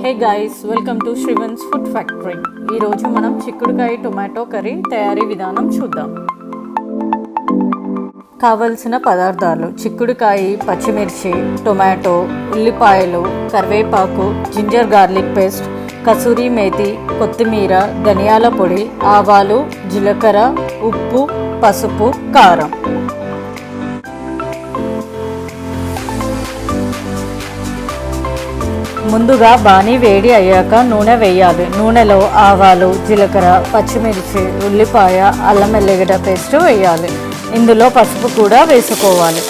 Hey guys, welcome to Srivans food factory. ఈరోజు మనం చిక్కుడుకాయ టొమాటో కర్రీ తయారీ విధానం చూద్దాం. కావలసిన పదార్థాలు: చిక్కుడుకాయ, పచ్చిమిర్చి, టొమాటో, ఉల్లిపాయలు, కరివేపాకు, ginger garlic paste, kasuri methi, కొత్తిమీర, ధనియాల పొడి, ఆవాలు, జీలకర్ర, ఉప్పు, పసుపు, కారం. ముందుగా బాణీ వేడి అయ్యాక నూనె వేయాలి. నూనెలో ఆవాలు, జీలకర్ర, పచ్చిమిర్చి, ఉల్లిపాయ, అల్లం ఎల్లిగడ్డ పేస్ట్ వేయాలి. ఇందులో పసుపు కూడా వేసుకోవాలి.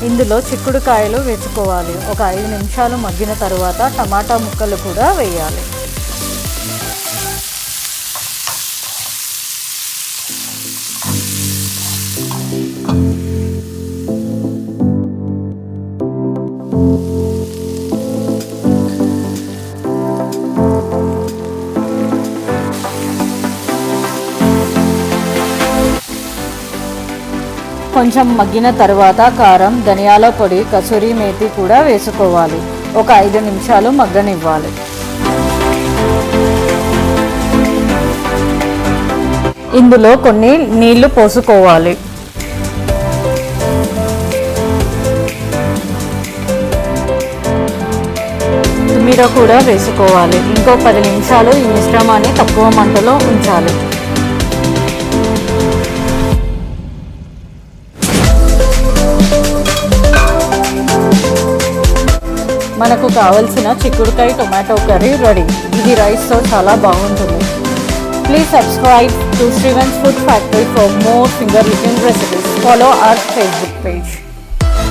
ఇందులో చిక్కుడుకాయలు వేసుకోవాలి. ఒక 5 నిమిషాలు మగ్గిన తరువాత టమాటా ముక్కలు కూడా వేయాలి. కొంచెం మగ్గిన తర్వాత కారం, ధనియాల పొడి, కసూరి మేతి కూడా వేసుకోవాలి. ఒక 5 నిమిషాలు మగ్గనివ్వాలి. ఇందులో కొన్ని నీళ్లు పోసుకోవాలి. కొత్తిమీర కూడా వేసుకోవాలి. ఇంకో 10 నిమిషాలు ఈ మిశ్రమాన్ని తక్కువ మంటలో ఉంచాలి. మనకు కావలసిన చిక్కుడుకాయ టొమాటో కర్రీ రెడీ. ఇది రైస్తో చాలా బాగుంటుంది. Please subscribe to Srivans food factory for more finger licking recipes. Follow our Facebook page.